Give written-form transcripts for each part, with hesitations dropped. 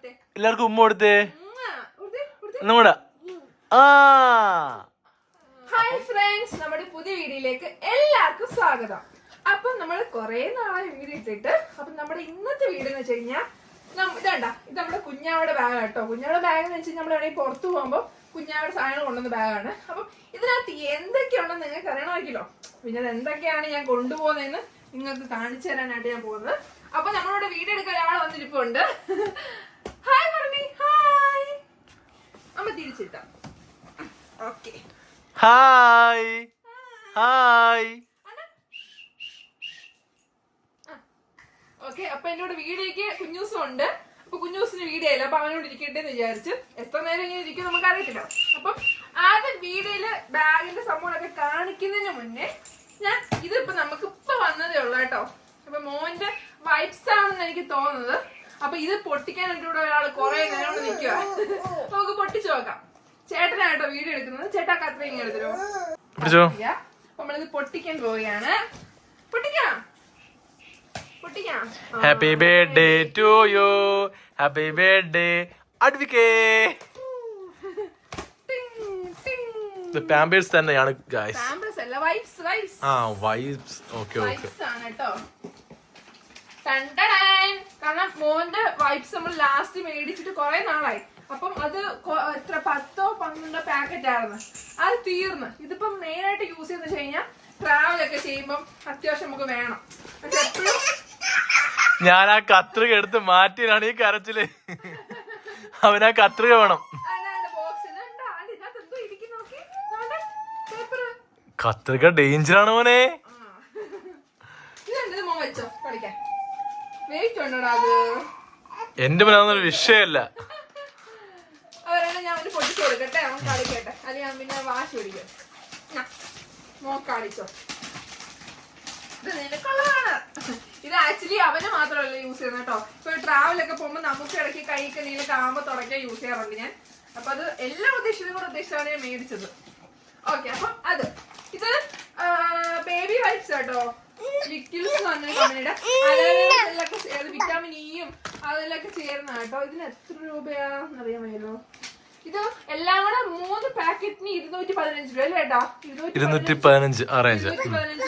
എല്ലാവർക്കും ഉമ്മ കൊടുത്തേ. നമ്മുടെ ഹായ് ഫ്രണ്ട്സ്, നമ്മുടെ പുതിയ വീഡിയോയിലേക്ക് എല്ലാവർക്കും സ്വാഗതം. അപ്പം നമ്മൾ കുറെ നാളായി വീഡിയോ ഇട്ടിട്ട്. അപ്പം നമ്മുടെ ഇന്നത്തെ വീഡിയോ എന്ന് വെച്ച് കഴിഞ്ഞാൽ ഇതണ്ട, ഇത് നമ്മുടെ കുഞ്ഞാവയുടെ ബാഗ് കേട്ടോ. കുഞ്ഞാവയുടെ ബാഗ് എന്ന് വെച്ച് കഴിഞ്ഞാൽ നമ്മൾ എവിടെയും പുറത്തു പോകുമ്പോൾ കുഞ്ഞാവയുടെ സാധനങ്ങൾ കൊണ്ടുവന്ന ബാഗാണ്. അപ്പം ഇതിനകത്ത് എന്തൊക്കെയുണ്ടെന്ന് നിങ്ങൾക്ക് അറിയണമായിരിക്കല്ലോ. പിന്നെ അത് എന്തൊക്കെയാണ് ഞാൻ കൊണ്ടുപോകുന്നതെന്ന് നിങ്ങൾക്ക് കാണിച്ചു തരാനായിട്ട് ഞാൻ പോകുന്നത്. അപ്പൊ നമ്മളോട് വീഡിയോ എടുക്കാൻ ഒരാൾ വന്നിരിപ്പുണ്ട്. ഹായ് പറഞ്ഞി, ഹായ്. അമ്മ തിരിച്ചിട്ടാ. Okay, hi hi. ഓക്കെ, അപ്പൊ എന്നോട് വീഡിയോക്ക് കുഞ്ഞൂസും ഉണ്ട്. അപ്പൊ കുഞ്ഞൂസിന് വീഡിയോ ഇല്ല, അപ്പൊ അവനോട് ഇരിക്കട്ടെ എന്ന് വിചാരിച്ച്. എത്ര നേരം ഇങ്ങനെ ഇരിക്കും നമുക്ക് അറിയത്തില്ല. അപ്പം ആദ്യം വീഡിയോയില് ബാഗിന്റെ സംഭവങ്ങളൊക്കെ കാണിക്കുന്നതിന് മുന്നേ ഞാൻ ഇതിപ്പോ നമുക്ക് ഇപ്പൊ വന്നതേ ഉള്ളു കേട്ടോ. അപ്പൊ മോന്റെ വൈബ്സ് ആണെന്ന് എനിക്ക് തോന്നുന്നത്. അപ്പൊ ഇത് പൊട്ടിക്കാനായിട്ട് ഇവിടെ ഒരാൾ കുറെ നേരം കൊണ്ട് നിൽക്കുക. നമുക്ക് പൊട്ടിച്ചു നോക്കാം. ചേട്ടനായിട്ടോ വീഡിയോ എടുക്കുന്നത്. ചേട്ടാ കത്ര ഇങ്ങനെ എടുത്തോ. അപ്പൊ നമ്മളിത് പൊട്ടിക്കാൻ പോവുകയാണ്. പൊട്ടിക്കാം, പൊട്ടിക്കാം. Happy birthday to you. Happy birthday അഡ്വിക്കേ. ഇത് പാമ്പേഴ്സ് തന്നെയാണ് ഗൈസ്. പാമ്പേഴ്സ് അല്ല, വൈബ്സ്. വൈബ്സ്. ആ, വൈബ്സ്. Okay okay. വൈബ്സ് ആണ് കേട്ടോ. കാരണം മോന്റെ വൈബ്സ് നമ്മൾ ലാസ്റ്റ് മേടിച്ചിട്ട് കുറെ നാളായി. അപ്പം അത് എത്ര 10-12 പാക്കറ്റ് ആയിരുന്നു. അത് തീർന്ന്. ഇതിപ്പം മെയിൻ ആയിട്ട് യൂസ് ചെയ്തെന്ന് വെച്ച് കഴിഞ്ഞാൽ ട്രാവൽ ഒക്കെ ചെയ്യുമ്പം അത്യാവശ്യം നമുക്ക് വേണം. പക്ഷെ എപ്പോഴും ഞാൻ ആ കത്രിക എടുത്ത് മാറ്റിയാണ് ഈ കരച്ചില്. അവനാ കത്രിക വേണം. കത്രിക ഡേഞ്ചർ ആണ് മോനെ. എന്റെ മുന്നൊരു വിഷയമല്ല. അവരെല്ലാം ഞാൻ പൊട്ടിച്ചു കൊടുക്കട്ടെ, അവൻ കളിക്കട്ടെ. അല്ലെങ്കിൽ ഞാൻ പിന്നെ വാശി പിടിക്കും. മോക്കളിച്ചോ, ഇത് നിനക്കുള്ളതാണ്. ഇത് ആക്ച്വലി അവന് മാത്രമല്ല യൂസ് ചെയ്യുന്നത് കേട്ടോ. ഇപ്പൊ ട്രാവലൊക്കെ പോകുമ്പോ നമുക്ക് ഇടയ്ക്ക് കൈക്ക് നീലൊക്കെ ആകുമ്പോ തുടക്കാൻ യൂസ് ചെയ്യാറുണ്ട് ഞാൻ. അപ്പൊ അത് എല്ലാം ഉദ്ദേശിച്ചതും കൂടെ ഉദ്ദേശിച്ചാണ് ഞാൻ മേടിച്ചത്. ഓക്കെ, അപ്പൊ അത് ഇത് ബേബി വൈപ്സ് കേട്ടോ. ലിക്വിഡ്സ് എന്ന് പറഞ്ഞ കമ്പനിയുടെ. അതിലൊക്കെ വിറ്റാമിൻ ഇയും അതിലൊക്കെ ചേർന്ന കേട്ടോ. ഇതിന് എത്ര രൂപയാന്ന് അറിയാമല്ലോ. ഇത് എല്ലാം കൂടെ 3 പാക്കറ്റിന് 215 രൂപ അല്ലേ കേട്ടോ. 215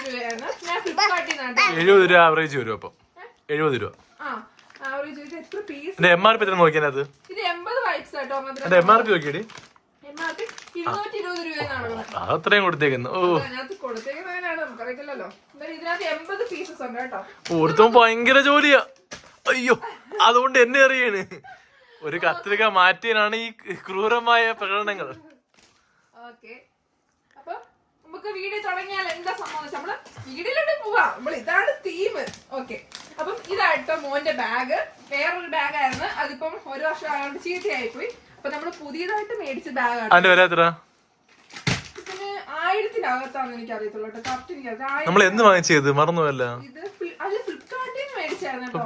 രൂപയാണ്. ഞാൻ ഫ്ലിപ്കാർട്ടിൽ നിന്നാണ്. 70 രൂപ ആവറേജ് വരും. അപ്പം 70 രൂപ. ആവറേജ്. എത്ര പീസ്? MRP എത്ര നോക്കിയാൽ? ഇത് 80 വൈപ്സ് കേട്ടോ. MRP നോക്കിയടി. MRP 220 രൂപയെന്നാണ്. അത്രയും കൊടുത്തേക്കുന്നു. കൊടുത്തേക്കുന്നതിനാണ് നമുക്കറിയത്തില്ലല്ലോ. ഇതിനകത്ത് 80 പീസസ് ഉണ്ട് കേട്ടോ. ഓർത്തും ഭയങ്കര ജോലിയാ. അയ്യോ, അതുകൊണ്ട് എന്നെ അറിയാണ്. ഒരു കത്രിക മാറ്റിയാണ് ഈ ക്രൂരമായ പ്രകടനങ്ങൾ. ഓക്കെ, അപ്പൊ നമുക്ക് വീഡിയോ തുടങ്ങിയാൽ എന്താ സംഭവിച്ചത്? നമ്മള് വീഡിയോയിലോട്ട് പോവാം. നമ്മൾ ഇതാണ് തീം. ഓക്കെ, അപ്പം ഇതായിട്ടോ മോന്റെ ബാഗ്. വേറൊരു ബാഗ് ആയിരുന്നു. അതിപ്പം 1 വർഷം ആയതുകൊണ്ട് ചീത്തയായി പോയി. അപ്പൊ നമ്മള് പുതിയതായിട്ട് മേടിച്ച ബാഗാണ്. അതിന്റെ വില എത്ര? ഇതിന് 1000-നകത്താന്ന് എനിക്ക് അറിയത്തുള്ളൂ കേട്ടോ. കറക്റ്റ് എനിക്ക് നമ്മൾ എന്ന് വാങ്ങിച്ചത് മറന്നുവല്ല. ഇത് അല്ല, ഫ്ലിപ്കാർട്ടിൽ നിന്ന് മേടിച്ചായിരുന്നു കേട്ടോ.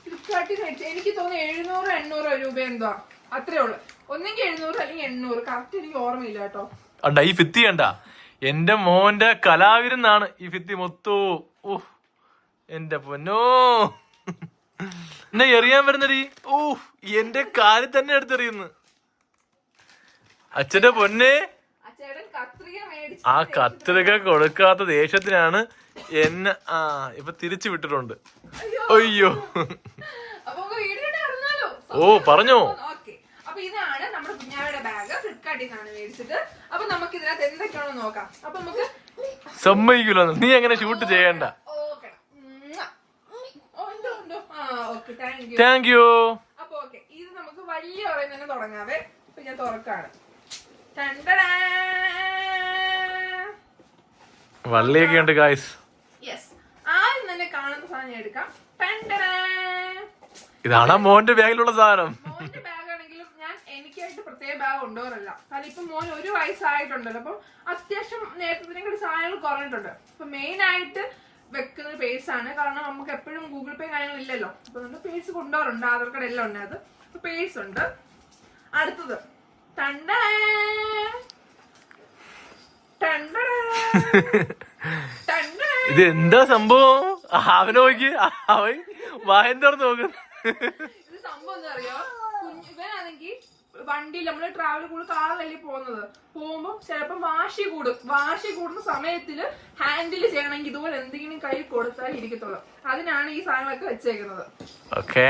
ഫ്ലിപ്കാർട്ടിൽ മേടിച്ച എനിക്ക് തോന്നുന്നു 700-800 രൂപ എന്തോ അത്രേ ഉള്ളു. ഒന്നെങ്കിൽ 700 അല്ലെങ്കിൽ 800. കറക്റ്റ് എനിക്ക് ഓർമ്മയില്ല കേട്ടോ. അണ്ട ഈ ഫിത്തി കണ്ട, എന്റെ മോന്റെ കലാവിരുന്നാണ് ഈ ഫിത്തി മൊത്തവും. ഓ എന്റെ പൊന്നോ, എന്നെ എറിയാൻ വരുന്നടി. ഓ എന്റെ കാലിൽ തന്നെ എടുത്തെറിയുന്നു. അച്ഛന്റെ പൊന്നെ, ആ കത്രിക കൊടുക്കാത്ത ദേഷ്യത്തിനാണ് എന്നെ ഇപ്പൊ തിരിച്ചു വിട്ടിട്ടുണ്ട്. അയ്യോ, ഓ പറഞ്ഞോ. അപ്പൊ ഇതാണ് നമ്മുടെ കുഞ്ഞാവയുടെ ബാഗ്. ഫ്ലിപ്കാർട്ടിൽ നിന്നാണ് മേടിച്ചത്. അപ്പൊ നമുക്ക് ഇതിനകത്ത് എന്തൊക്കെയാണെന്ന് നോക്കാം. അപ്പൊ നമുക്ക് സമ്മതിക്കൂല, നീ അങ്ങനെ ഷൂട്ട് ചെയ്യണ്ട. Thank you. അപ്പൊ ഓക്കെ, ഇത് നമുക്ക് വലിയ ഉറയിൽ തന്നെ തുടങ്ങാവേ. ഇപ്പൊ ഞാൻ തുറക്കാണ്. വള്ളിയൊക്കെ ഉണ്ട് ഗായ്സ്. യെസ്, ആദ്യം തന്നെ കാണുന്ന സാധനം എടുക്കാം. ഇതാണ് മോന്റെ ബാഗിലുള്ള സാധനം. മോന്റെ ബാഗ് ആണെങ്കിലും ഞാൻ എനിക്കായിട്ട് പ്രത്യേക ബാഗ് കൊണ്ടുപോകാറില്ല. കാരണം ഇപ്പൊ മോൻ 1 വയസ്സായിട്ടുണ്ടല്ലോ. അപ്പം അത്യാവശ്യം നേരത്തെ സാധനങ്ങൾ കുറഞ്ഞിട്ടുണ്ട്. അപ്പൊ മെയിൻ ആയിട്ട് വെക്കുന്ന പേഴ്സ് ആണ്. കാരണം നമുക്ക് എപ്പോഴും ഗൂഗിൾ പേ കാര്യങ്ങൾ ഇല്ലല്ലോ. അപ്പൊ നമ്മൾ പേഴ്സ് കൊണ്ടുപോകാറുണ്ട്. ആധാർ കാർഡ് എല്ലാം ഉണ്ട്. അത് പേഴ്സ് ഉണ്ട്. അടുത്തത് ഇത് എന്താ സംഭവം? അവനെ നോക്കി, അവൻ വായൻ തുറന്ന് നോക്കുന്നു. ഇത് സംഭവം എന്താ അറിയോ, ഇവനാണെങ്കിൽ വണ്ടിയിൽ നമ്മള് ട്രാവൽ കൂടുതൽ കാറിലല്ലേ പോകുമ്പോ ചിലപ്പോ വാശി കൂടുന്ന സമയത്തില് ഹാൻഡിൽ ചെയ്യണമെങ്കിൽ ഇതുപോലെ എന്തെങ്കിലും കൈ കൊടുത്താൽ ഇരിക്കത്തുള്ളൂ. അതിനാണ് ഈ സാധനങ്ങളൊക്കെ വെച്ചേക്കുന്നത്. ഓക്കെ.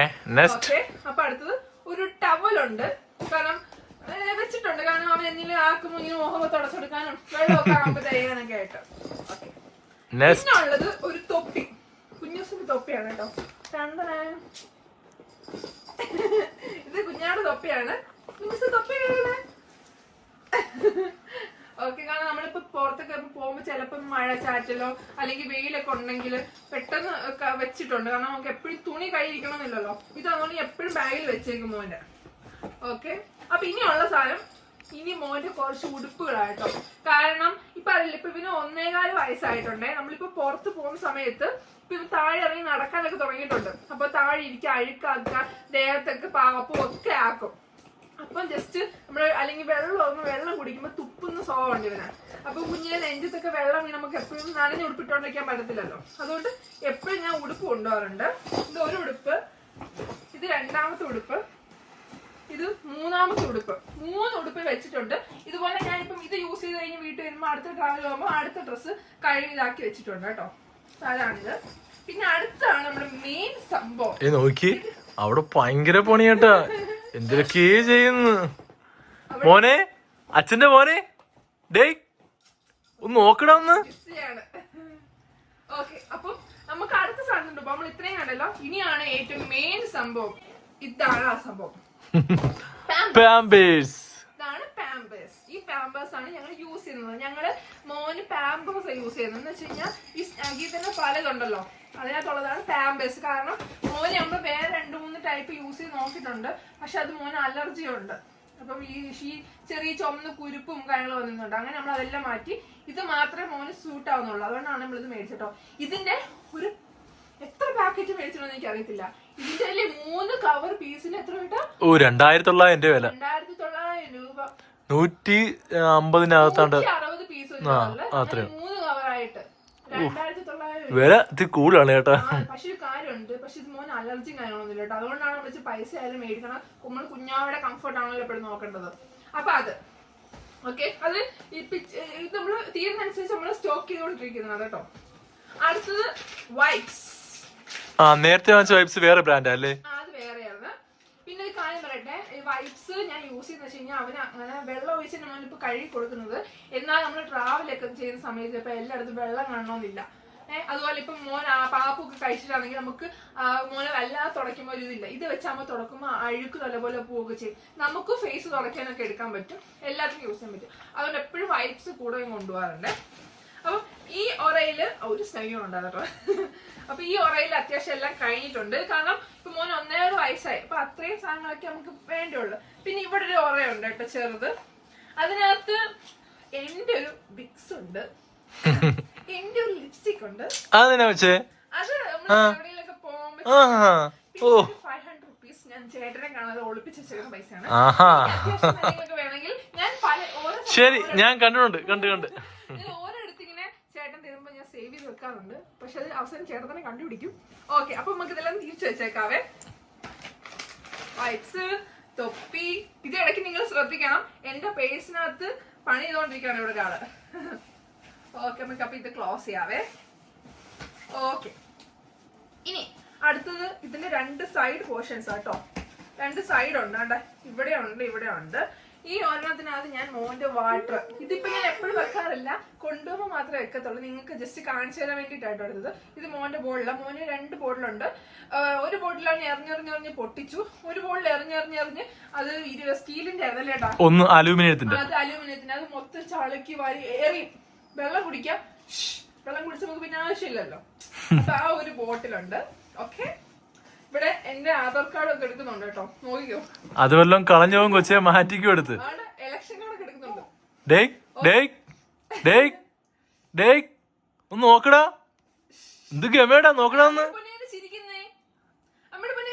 അപ്പൊ അടുത്തത് ഒരു ടവലുണ്ട്. കാരണം വെച്ചിട്ടുണ്ട്, കാരണം അവൻ എന്തെങ്കിലും ആക്കുമ്പോ ഇങ്ങനെ മുഖം തുടച്ചെടുക്കാനും വെള്ളമൊക്കെ ആകുമ്പോ തയ്യാനൊക്കെ ആയിട്ട്. പിന്നെ ഉള്ളത് ഒരു തൊപ്പി, കുഞ്ഞൂസിന്റെ തൊപ്പിയാണ് കേട്ടോ. ഇത് കുഞ്ഞാടെ തൊപ്പിയാണ്. ഓക്കെ, കാരണം നമ്മളിപ്പോ പുറത്തൊക്കെ പോകുമ്പോ ചിലപ്പോ മഴ ചാറ്റലോ അല്ലെങ്കിൽ വെയിലൊക്കെ ഉണ്ടെങ്കിൽ പെട്ടെന്ന് വെച്ചിട്ടുണ്ട്. കാരണം നമുക്ക് എപ്പോഴും തുണി കയ്യിരിക്കണമെന്നില്ലല്ലോ. ഇത് അതുകൊണ്ട് എപ്പോഴും ബാഗിൽ വെച്ചേക്കും മോന്റെ. ഓക്കെ, അപ്പൊ ഇനിയുള്ള സാധനം ഇനി മോന്റെ കുറച്ച് ഉടുപ്പുകളായിട്ടോ. കാരണം ഇപ്പൊ അറിയില്ല, ഇപ്പൊ ഇവന് 1.25 വയസ്സായിട്ടുണ്ടേ. നമ്മളിപ്പോ പുറത്ത് പോകുന്ന സമയത്ത് ഇപ്പൊ ഇവൻ താഴെ ഇറങ്ങി നടക്കാനൊക്കെ തുടങ്ങിയിട്ടുണ്ട്. അപ്പൊ താഴെ ഇരിക്കുക, അഴുക്കാക്കുക, ദേഹത്തൊക്കെ പാവപ്പും ഒക്കെ ആക്കും. അപ്പം ജസ്റ്റ് നമ്മള് അല്ലെങ്കിൽ വെള്ളം കുടിക്കുമ്പോ തുപ്പുന്ന സ്വഭാവമുണ്ട് ഇവനാ. അപ്പൊ കുഞ്ഞിനെ നെഞ്ചത്തൊക്കെ വെള്ളം വീണ് നമുക്ക് എപ്പോഴും നനഞ്ഞ് ഉടുപ്പിട്ടോണ്ടിരിക്കാൻ പറ്റത്തില്ലല്ലോ. അതുകൊണ്ട് എപ്പോഴും ഞാൻ ഉടുപ്പ് കൊണ്ടുപോകാറുണ്ട്. ഇത് ഒരു ഉടുപ്പ്, ഇത് രണ്ടാമത്തെ ഉടുപ്പ്, ഇത് മൂന്നാമത്തെ ഉടുപ്പ്. 3 ഉടുപ്പ് വെച്ചിട്ടുണ്ട്. ഇതുപോലെ ഞാനിപ്പം ഇത് യൂസ് ചെയ്ത് കഴിഞ്ഞ് വീട്ടിൽ വരുമ്പോൾ അടുത്ത ട്രാവൽ പോകുമ്പോൾ അടുത്ത ഡ്രസ്സ് കഴുകിതാക്കി വെച്ചിട്ടുണ്ട് കേട്ടോ. അതാണിത്. പിന്നെ അടുത്താണ് നമ്മുടെ മെയിൻ സംഭവം. നോക്കി അവിടെ ഭയങ്കര പണിയാട്ടാ, എന്തൊക്കെ ചെയ്യുന്നു മോനെ, അച്ഛന്റെ മോനെ. ഡേ ഒന്ന് നോക്കടാ ഒന്ന്. ഓക്കെ, അപ്പൊ നമുക്ക് അടുത്ത സാധനം ഉണ്ട്. നമ്മൾ ഇത്രയും കണ്ടല്ലോ. ഇനിയാണ് ഏറ്റവും മെയിൻ സംഭവം. ഇതാണ് ആ സംഭവം, പാമ്പേഴ്സ്. ഇതാണ് പാമ്പേഴ്സ്. ഈ പാമ്പേഴ്സ് ആണ് ഞങ്ങൾ യൂസ് ചെയ്യുന്നത്. ഞങ്ങള് മോന് പാമ്പേഴ്സ് യൂസ് ചെയ്യുന്നത് എന്ന് വെച്ച് കഴിഞ്ഞാൽ ഈ സ്നാഗിൽ തന്നെ പലതുണ്ടല്ലോ, അതിനകത്തുള്ളതാണ് പാമ്പേഴ്സ്. കാരണം മോന് നമ്മൾ വേറെ 2-3 ടൈപ്പ് യൂസ് ചെയ്ത് നോക്കിയിട്ടുണ്ട്. പക്ഷെ അത് മോന് അലർജി ഉണ്ട്. അപ്പം ഈ ചെറിയ ചുമന്ന കുരുപ്പും കാര്യങ്ങളും വന്നിട്ടുണ്ട്. അങ്ങനെ നമ്മൾ അതെല്ലാം മാറ്റി ഇത് മാത്രമേ മോന് സൂട്ട് ആവുന്നുള്ളൂ. അതുകൊണ്ടാണ് നമ്മളിത് മേടിച്ചിട്ടോ. ഇതിന്റെ ഒരു എത്ര പാക്കറ്റ് മേടിച്ചിട്ടുണ്ടെന്ന് എനിക്ക് അറിയത്തില്ല. ഇതിന്റെ 3 കവർ പീസിന് എത്ര കിട്ടാ? 2900 വില. 2900 രൂപ. 150 പീസ് 3 കവറായിട്ട് 2900 വില ഇത് കൂടുതലാണ് കേട്ടോ. പക്ഷെ ഒരു കാര്യമുണ്ട്, പക്ഷെ ഇത് മോന് അലർജി കാര്യങ്ങളൊന്നും ഇല്ല കേട്ടോ. അതുകൊണ്ടാണ് വിളിച്ച് പൈസ ആയാലും മേടിക്കണം. നമ്മൾ കുഞ്ഞാവിടെ കംഫർട്ട് ആണല്ലോ എപ്പോഴും നോക്കേണ്ടത്. അപ്പൊ അത് ഓക്കെ, അത് ഇത് നമ്മള് തീരുന്നനുസരിച്ച് നമ്മള് സ്റ്റോക്ക് ചെയ്തോണ്ടിരിക്കുന്നത് കേട്ടോ. അടുത്തത് വൈപ്സ്. നേരത്തെ വാങ്ങിച്ച വൈപ്സ് വേറെ ബ്രാൻഡ് അല്ലേ? അത് വേറെയാണ്. പിന്നെ ഒരു കാര്യം പറയട്ടെ, ഈ വൈപ്സ് ഞാൻ യൂസ് ചെയ്യുന്ന വെച്ച് കഴിഞ്ഞാൽ അവന് അങ്ങനെ വെള്ളം ഒഴിച്ച് നമ്മളിപ്പോ കഴുകി കൊടുക്കുന്നത്. എന്നാൽ നമ്മൾ ട്രാവലൊക്കെ ചെയ്യുന്ന സമയത്ത് ഇപ്പൊ എല്ലായിടത്തും വെള്ളം കാണണമെന്നില്ല. അതുപോലെ ഇപ്പൊ മോൻ പാപ്പൊക്കെ കഴിച്ചിട്ടാണെങ്കിൽ നമുക്ക് മോനെ വല്ലാതെ തുടയ്ക്കുമ്പോൾ ഒരു ഇതില്ല. ഇത് വെച്ചാകുമ്പോൾ തുടക്കുമ്പോൾ അഴുക്ക് നല്ലപോലെ പോവുക ചെയ്യും. നമുക്ക് ഫേസ് തുടയ്ക്കാനൊക്കെ എടുക്കാൻ പറ്റും, എല്ലാത്തിനും യൂസ് ചെയ്യാൻ പറ്റും. അതുകൊണ്ട് എപ്പോഴും വൈപ്സ് കൂടെ കൊണ്ടുപോകാറുണ്ട്. അപ്പൊ ഈ ഒറയില് ഒരു സ്നേഹം ഉണ്ടാകും. അപ്പൊ ഈ ഒറയിൽ അത്യാവശ്യം എല്ലാം കഴിഞ്ഞിട്ടുണ്ട്. കാരണം ഇപ്പൊ മോൻ 1.5 വയസ്സായി. അപ്പൊ അത്രയും സാധനങ്ങളൊക്കെ നമുക്ക് വേണ്ടിയുള്ളു. പിന്നെ ഇവിടെ ഒരു ഒറയുണ്ട് കേട്ടോ, ചെറുത്. അതിനകത്ത് എന്റെ ഒരു വിക്സ് ഉണ്ട്, എന്റെ ഒരു ലിപ്സ്റ്റിക് ഉണ്ട്. അത് എവിടെയൊക്കെ പോകുമ്പോ 500 rupees ഞാൻ ചേട്ടനെ കാണാതെ ഒളിപ്പിച്ച് വെച്ചിരുന്ന പൈസയാണ്. അത്യാവശ്യം വേണമെങ്കിൽ ഞാൻ ശരി, ഞാൻ കണ്ടിട്ടുണ്ട്. ഓരോരുത്തിങ്ങനെ ചേട്ടൻ തരുമ്പോ ഞാൻ സേവ് ചെയ്ത് വെക്കാറുണ്ട്. പക്ഷെ അത് അവസാനം ചേട്ടൻ തന്നെ കണ്ടുപിടിക്കും. ഓക്കെ, അപ്പൊ നമുക്ക് ഇതെല്ലാം തിരിച്ചു വെച്ചേക്കാവേ. വൈപ്സ്, തൊപ്പി. ഇത് ഇടയ്ക്ക് നിങ്ങൾ ശ്രദ്ധിക്കണം, എന്റെ പേഴ്സിനകത്ത് പണി ചെയ്തോണ്ടിരിക്കുകയാണ് ഇവിടെ ഒരാള്. ഓക്കെ, നമുക്ക് അപ്പൊ ഇത് ക്ലോസ് ചെയ്യാവേ. ഓക്കെ, ഇനി അടുത്തത് ഇതിന്റെ 2 സൈഡ് പോർഷൻസ് ആട്ടോ. 2 സൈഡ് ഉണ്ട്, ഇവിടെ ഉണ്ട്. ഈ ഒരെണ്ണത്തിനകത്ത് ഞാൻ മോന്റെ വാട്ടർ, ഇതിപ്പോ ഞാൻ എപ്പോഴും വെക്കാറില്ല, കൊണ്ടുപോകുമ്പോൾ മാത്രമേ വെക്കത്തുള്ളൂ. നിങ്ങൾക്ക് ജസ്റ്റ് കാണിച്ചു തരാൻ വേണ്ടിയിട്ടാട്ടോ എടുത്തത്. ഇത് മോന്റെ ബോട്ടിലാണ്. മോന് 2 ബോട്ടിലുണ്ട്. ഒരു ബോട്ടിലാണ് എറിഞ്ഞെറിഞ്ഞ് പൊട്ടിച്ചു. ഒരു ബോട്ടിൽ എറിഞ്ഞെറിഞ്ഞ് അത് സ്റ്റീലിന്റെ ആയിരുന്നല്ലേ ഏട്ടാ? ഒന്ന് അലൂമിനിയത്തിന്റെ. അത് അലൂമിനിയത്തിന്റെ. അത് മൊത്തം ചളുക്കി വാരി എറി. വെള്ളം കുടിക്കാം. വെള്ളം കുടിച്ച് നമുക്ക് പിന്നെ ആവശ്യമില്ലല്ലോ. അപ്പൊ ആ ഒരു ബോട്ടിലുണ്ട്. ഓക്കെ, ഇവിടെ എന്റെ ആധാർ കാർഡ് ഒക്കെ എടുക്കുന്നുണ്ട് കേട്ടോ, നോക്കിക്കോ. അത് വല്ലതും കളഞ്ഞോ കൊച്ചെ, മാറ്റിക്കോ എടുത്ത്. ഇലക്ഷൻ കാർഡ് എടുക്കുന്നുണ്ട്. ഒന്ന് നോക്കടാ, എന്ത് ഗമേടാ, നോക്കടാ ഒന്ന്.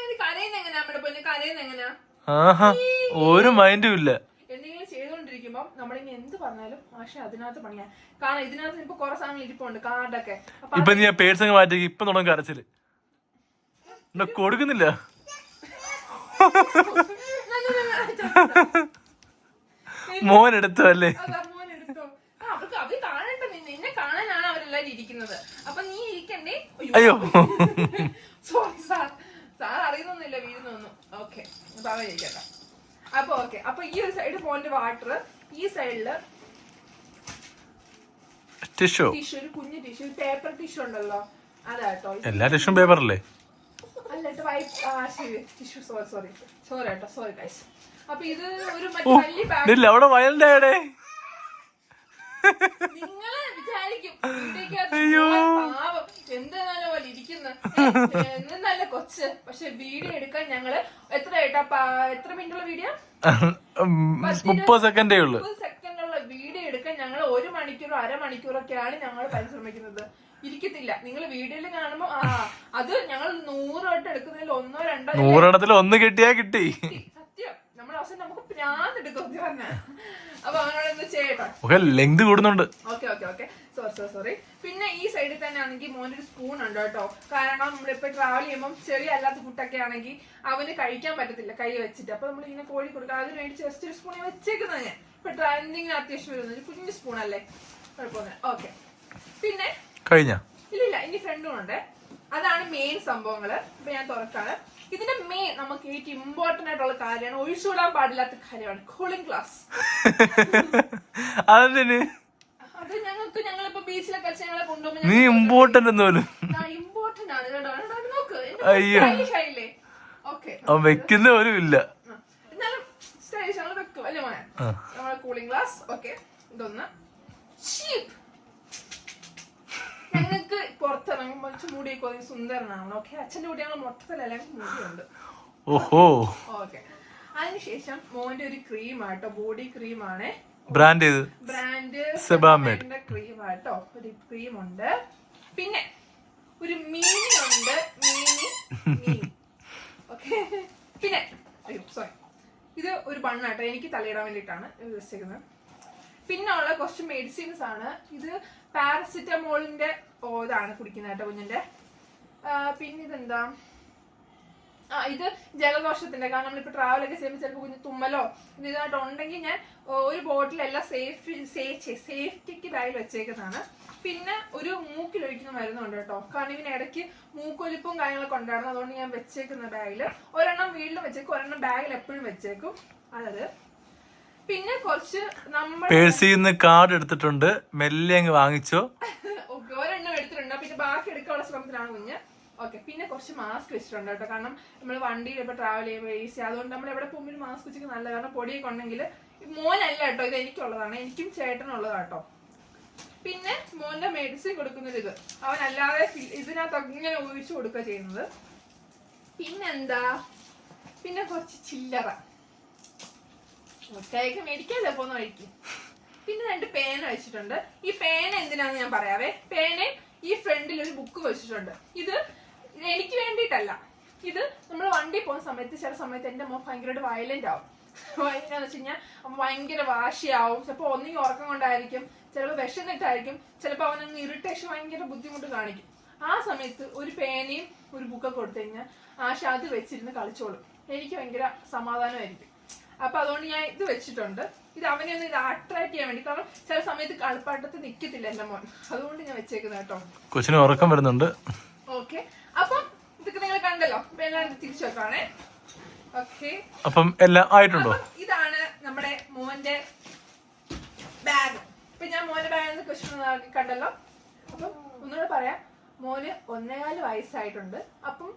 ആഹാ, ഒരു മൈൻഡും ഇല്ല. എന്തെങ്കിലും ചെയ്തോണ്ടിരിക്കുമ്പോ നമ്മളിങ്ങനെ എന്ത് പറഞ്ഞാലും പക്ഷെ അതിനകത്ത് പണിയാ. കാരണം ഇതിനകത്ത് ഇപ്പൊ കുറെ സാധനങ്ങൾ ഇരിപ്പുണ്ട്, കാർഡൊക്കെ. ഇപ്പൊ നീ പേഴ്സൊക്കെ മാറ്റി ഇപ്പൊ തുടങ്ങി കരച്ചില് കൊടുക്കുന്നില്ല. മോൻ എടുത്തു അല്ലേ? മോൻ എടുത്തോ. അവർക്ക് അവര് കാണട്ടെ, നിന്നെ കാണാനാണ് അവരെല്ലാരും ഇരിക്കുന്നത്. അപ്പൊ നീ ഇരിക്കണ്ടേ? അയ്യോ സോറി സാർ, സാർ അറിയുന്നൊന്നുമില്ല വീഴുന്നൊന്നും. ഓക്കെ, അപ്പൊ അവ ഇരിക്കട്ടെ. അപ്പൊ ഓക്കെ, അപ്പൊ ഈ ഒരു സൈഡ് മോന്റെ വാട്ടർ, ഈ സൈഡില് ടിഷ്യൂ, ഒരു കുഞ്ഞു ടിഷ്യൂ, പേപ്പർ ടിഷ്യൂ ഉണ്ടല്ലോ അതാട്ടോ. എല്ലാ ടിഷ്യൂ പേപ്പറല്ലേ? അല്ലട്ടോ ടിഷ്യൂ. സോറി കേട്ടോ, സോറി ഗൈസ്. അപ്പൊ ഇത് ഒരു വലിയ ബാഗ്. അവിടെ വയലിന്റെ നിങ്ങള് വിചാരിക്കും പാവം എന്താണല്ലോ പോലെ ഇരിക്കുന്ന നല്ല കൊച്ച്. പക്ഷെ വീഡിയോ എടുക്കാൻ ഞങ്ങള് എത്ര മിനിറ്റുള്ള വീഡിയോ? 30 സെക്കൻഡേ ഉള്ളു. 30 സെക്കൻഡുള്ള വീഡിയോ എടുക്കാൻ ഞങ്ങൾ 1 മണിക്കൂറോ അരമണിക്കൂറൊക്കെയാണ് ഞങ്ങൾ പരിശ്രമിക്കുന്നത്. ഇരിക്കത്തില്ല. നിങ്ങൾ വീഡിയോയിൽ കാണുമ്പോ അത് ഞങ്ങൾ 100 വട്ടം എടുക്കുന്നതിൽ 1 2 100 1 കിട്ടിയാ കിട്ടി. സത്യം, നമ്മൾ അവസാനം നമുക്ക് പ്രാന്ത് എടുക്കും പറഞ്ഞ. അപ്പൊ അവനോട് ചെയ്യട്ടോ, ലെങ്ത് കൂടുന്നുണ്ട്. Okay sorry. പിന്നെ ഈ സൈഡിൽ തന്നെ ആണെങ്കിൽ മോന്റെ ഒരു സ്പൂൺ ഉണ്ട് കേട്ടോ. കാരണം നമ്മളിപ്പോ ട്രാവൽ ചെയ്യുമ്പോൾ ചെറിയ അല്ലാത്ത ഫുഡൊക്കെ ആണെങ്കിൽ അവന് കഴിക്കാൻ പറ്റത്തില്ല കൈ വെച്ചിട്ട്. അപ്പൊ നമ്മൾ ഇങ്ങനെ കോഴി കൊടുക്കുക, അതിന് വേണ്ടി ജസ്റ്റ് ഒരു സ്പൂണെ വെച്ചേക്കുന്നത്. ഞാൻ ഇപ്പൊ എന്തെങ്കിലും അത്യാവശ്യം വരുന്നത് ഒരു കുഞ്ഞു സ്പൂൺ അല്ലേ, കുഴപ്പമൊന്നും. ഓക്കെ, പിന്നെ കഴിഞ്ഞ ഇല്ല ഇനി ഫ്രണ്ടും ഉണ്ട്. അതാണ് മെയിൻ സംഭവങ്ങള്. ഇപ്പൊ ഞാൻ തുറക്കാണ്. ഇതിന്റെ മെയിൻ നമുക്ക് ഏറ്റവും ഇമ്പോർട്ടന്റ് ആയിട്ടുള്ള കാര്യമാണ്, ഒഴിച്ചുകൂടാൻ പാടില്ലാത്ത കാര്യമാണ് കൂളിംഗ് ഗ്ലാസ്. അത് ഞങ്ങളിപ്പോ ബീച്ചിലൊക്കെ ഞങ്ങളെ കൊണ്ടുപോകുമ്പോൾ നീ ഇമ്പോർട്ടന്റ് ഒന്നുമല്ലോ. ഇമ്പോർട്ടന്റ് ആണ് കേട്ടോ. നോക്ക്, ഓക്കെ, വെക്കുന്ന പോലും ഇല്ല. എന്നാലും സ്റ്റൈലിഷ് ഞങ്ങൾ വെക്കും അല്ലേ മോനെ? നമ്മളെ കൂളിംഗ് ഗ്ലാസ്. ഓക്കെ, ഇതൊന്ന് ചീപ്പ്. ഞങ്ങൾക്ക് പുറത്തിറങ്ങുമ്പോൾ മുടിയൊക്കെ സുന്ദരനാണ്. ഓക്കെ, അച്ഛന്റെ കൂടി ഞങ്ങൾ മൊത്തത്തിലെല്ലാം മുടിയുണ്ട്. ഓഹോ, ഓക്കെ. അതിനുശേഷം മോന്റെ ഒരു ക്രീം ആട്ടോ, ബോഡി ക്രീമാണ്. ബ്രാൻഡ് സെബാമെഡ് ക്രീം ആട്ടോ, ഒരു ക്രീം ഉണ്ട്. പിന്നെ ഒരു മീനി ഉണ്ട്, മീനി. ഓക്കെ, പിന്നെ സോറി, ഇത് ഒരു ബണ്ണാട്ടോ, എനിക്ക് തലയിടാൻ വേണ്ടിയിട്ടാണ് വെച്ചേക്കുന്നത്. പിന്നെ ഉള്ള കുറച്ച് മെഡിസിൻസ് ആണ്. ഇത് പാരസിറ്റമോളിന്റെ ഇതാണ് കുടിക്കുന്നത് കേട്ടോ കുഞ്ഞിന്റെ. പിന്നെ ഇതെന്താ, ഇത് ജലദോഷത്തിന്റെ. കാരണം നമ്മളിപ്പോ ട്രാവലൊക്കെ ചെയ്യുമ്പോൾ ചിലപ്പോൾ കുഞ്ഞ് തുമ്മലോ ഇതായിട്ട് ഉണ്ടെങ്കിൽ ഞാൻ ഒരു ബോട്ടിലെല്ലാം സേഫ്റ്റിക്ക് ബാഗിൽ വെച്ചേക്കുന്നതാണ്. പിന്നെ ഒരു മൂക്കിലൊഴിക്കുന്ന മരുന്നുണ്ട് കേട്ടോ. കാരണം ഇവന് ഇടയ്ക്ക് മൂക്കൊലിപ്പും കാര്യങ്ങളൊക്കെ ഉണ്ടായിരുന്നു. അതുകൊണ്ട് ഞാൻ വെച്ചേക്കുന്ന ബാഗിൽ ഒരെണ്ണം വീട്ടിലും വെച്ചേക്കും, ഒരെണ്ണം ബാഗിൽ എപ്പോഴും വെച്ചേക്കും. അതത്. പിന്നെ കുറച്ച് പേഴ്സിന്ന് കാർഡ് എടുത്തിട്ടുണ്ട്, മെല്ലെ അങ്ങ് വാങ്ങിച്ചോ. ഒരെണ്ണം എടുത്തിട്ടുണ്ട്, പിന്നെ ബാക്കി എടുക്കാനുള്ള ശ്രമത്തിലാണ് കുഞ്ഞ്. ഓക്കെ, പിന്നെ കുറച്ച് മാസ്ക് വെച്ചിട്ടുണ്ട് കേട്ടോ. കാരണം നമ്മൾ വണ്ടിയിൽ ഇപ്പൊ ട്രാവൽ ചെയ്യുമ്പോൾ ഈസി, അതുകൊണ്ട് നമ്മൾ എവിടെ പോകുമ്പോൾ മാസ്ക് വെച്ചിട്ട് നല്ല. കാരണം പൊടിയൊക്കെ ഉണ്ടെങ്കിൽ മോനല്ല കേട്ടോ, ഇത് എനിക്കുള്ളതാണ്, എനിക്കും ചേട്ടനുള്ളതാണ് കേട്ടോ. പിന്നെ മോന്റെ മെഡിസിൻ കൊടുക്കുന്നത് ഇത് അവനല്ലാതെ ഇതിനകത്ത് ഇങ്ങനെ ഒഴിച്ചു കൊടുക്കുക ചെയ്യുന്നത്. പിന്നെന്താ, പിന്നെ കുറച്ച് ചില്ലറ മുട്ടായിക്ക് മേടിക്കാതെ പോന്ന വഴിക്ക്. പിന്നെ 2 പേന വെച്ചിട്ടുണ്ട്. ഈ പേന എന്തിനാന്ന് ഞാൻ പറയാവേ. പേന ഈ ഫ്രണ്ടിൽ ഒരു ബുക്ക് വെച്ചിട്ടുണ്ട്. ഇത് എനിക്ക് വേണ്ടിയിട്ടല്ല, ഇത് നമ്മൾ വണ്ടി പോകുന്ന സമയത്ത് ചില സമയത്ത് എന്റെ അമ്മ ഭയങ്കരമായിട്ട് വയലന്റ് ആവും. വയലന്റ് എന്ന് വെച്ച് കഴിഞ്ഞാൽ അമ്മ ഭയങ്കര വാശിയാവും. ചിലപ്പോൾ ഒന്നെങ്കിൽ ഉറക്കം കൊണ്ടായിരിക്കും, ചിലപ്പോൾ വിശന്നിട്ടായിരിക്കും, ചിലപ്പോൾ അവനൊന്ന് ഇറിറ്റേഷൻ ഭയങ്കര ബുദ്ധിമുട്ട് കാണിക്കും. ആ സമയത്ത് ഒരു പേനയും ഒരു ബുക്കൊക്കെ കൊടുത്തു കഴിഞ്ഞാൽ ആശ അത് വെച്ചിരുന്ന് കളിച്ചോളും. എനിക്ക് ഭയങ്കര സമാധാനമായിരിക്കും. അപ്പൊ അതുകൊണ്ട് ഞാൻ ഇത് വെച്ചിട്ടുണ്ട്. ഇത് അവനെ ഒന്ന് ഇത് അട്രാക്ട് ചെയ്യാൻ വേണ്ടി. കാരണം ചില സമയത്ത് കളിപ്പാട്ടത്ത് നിക്കത്തില്ല എന്റെ മോൻ, അതുകൊണ്ട് ഞാൻ വെച്ചേക്കുന്നത് കേട്ടോ. കൊച്ചിന് ഉറക്കം വരുന്നുണ്ട്. ഓക്കെ, അപ്പം ഇതൊക്കെ നിങ്ങൾ കണ്ടല്ലോ. എല്ലാം തിരിച്ചു വെക്കാണേ. ഓക്കെ, അപ്പം എല്ലാം ആയിട്ടുണ്ടോ? ഇതാണ് നമ്മുടെ മോന്റെ ബാഗ്. ഇപ്പൊ ഞാൻ മോന്റെ ബാഗ് ക്വസ്റ്റ്യൻ കണ്ടല്ലോ. അപ്പം ഒന്നുകൂടെ പറയാം, മോന് 1.25 വയസ്സായിട്ടുണ്ട്. അപ്പം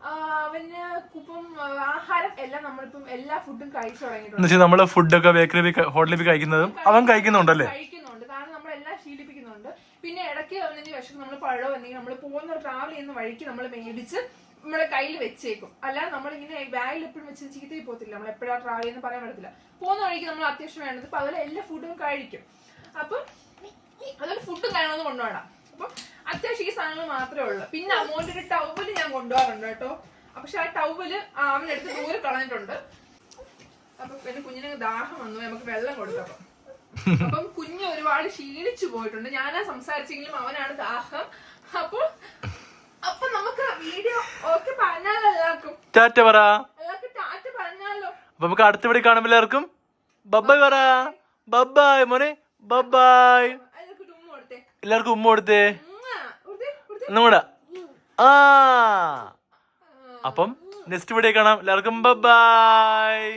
അവന് ഇപ്പം ആഹാരം എല്ലാം നമ്മളിപ്പം എല്ലാ ഫുഡും കഴിച്ചു തുടങ്ങിയിട്ടുണ്ട്. നമ്മള് ഫുഡൊക്കെ ബേക്കറി ഹോട്ടലിൽ കഴിക്കുന്നതും അവൻ കഴിക്കുന്നുണ്ടല്ലേ? കഴിക്കുന്നുണ്ട്, കാരണം നമ്മളെല്ലാം ശീലിപ്പിക്കുന്നുണ്ട്. പിന്നെ ഇടയ്ക്ക് അവനെ വിഷം നമ്മൾ പഴമോ എന്തെങ്കിലും നമ്മൾ പോകുന്ന ട്രാവൽ ചെയ്യുന്ന വഴിക്ക് നമ്മൾ മേടിച്ച് നമ്മുടെ കയ്യിൽ വെച്ചേക്കും. അല്ലാതെ നമ്മളിങ്ങനെ ബാഗിൽ എപ്പോഴും വെച്ച് ചീത്തയിൽ പോകത്തില്ല. നമ്മൾ എപ്പോഴാണ് ട്രാവൽ ചെയ്യുന്ന പറയാൻ പറ്റത്തില്ല. പോകുന്ന വഴിക്ക് നമ്മൾ അത്യാവശ്യം വേണ്ടത്. അപ്പൊ അതുപോലെ എല്ലാ ഫുഡും കഴിക്കും. അപ്പം അതുപോലെ ഫുഡും കാര്യങ്ങളൊന്നും കൊണ്ടുപോകണം. അപ്പം അത്യാവശ്യം ഈ സാധനങ്ങൾ മാത്രമേ ഉള്ളൂ. പിന്നെ അമൗണ്ട് ഒരു ടവല് ഞാൻ കൊണ്ടുപോകാറുണ്ട് കേട്ടോ. പക്ഷെ ആ ടവല് അവനെടുത്ത് ദൂരെ കളഞ്ഞിട്ടുണ്ട്. അപ്പൊ പിന്നെ കുഞ്ഞിന് ദാഹം വന്നു, നമുക്ക് വെള്ളം കൊടുത്തപ്പം. അപ്പം കുഞ്ഞ് ഒരുപാട് ക്ഷീണിച്ചു പോയിട്ടുണ്ട്. ഞാനാ സംസാരിച്ചെങ്കിലും അവനാണ് ദാഹം. അപ്പൊ നമുക്ക് വീഡിയോ ഓക്കെ പറഞ്ഞാൽ എല്ലാവർക്കും ടാറ്റ പറ. എല്ലാവർക്കും ടാറ്റ പറ. അപ്പൊ നമുക്ക് അടുത്ത വീഡിയോ കാണുമ്പോൾ എല്ലാവർക്കും ബബ്ബായ് പറ. ബബ്ബായ് മോനെ, ബബ്ബായ്. എല്ലാവർക്കും ഉമ്മ കൊടുത്തേ. എല്ലാവർക്കും ഉമ്മ കൊടുത്തേ. കൊടുത്തേ, കൊടുത്തേ. നമ്മുടെ അപ്പം നെക്സ്റ്റ് വീഡിയോ കാണാം. എല്ലാവർക്കും ബബ്ബായ്.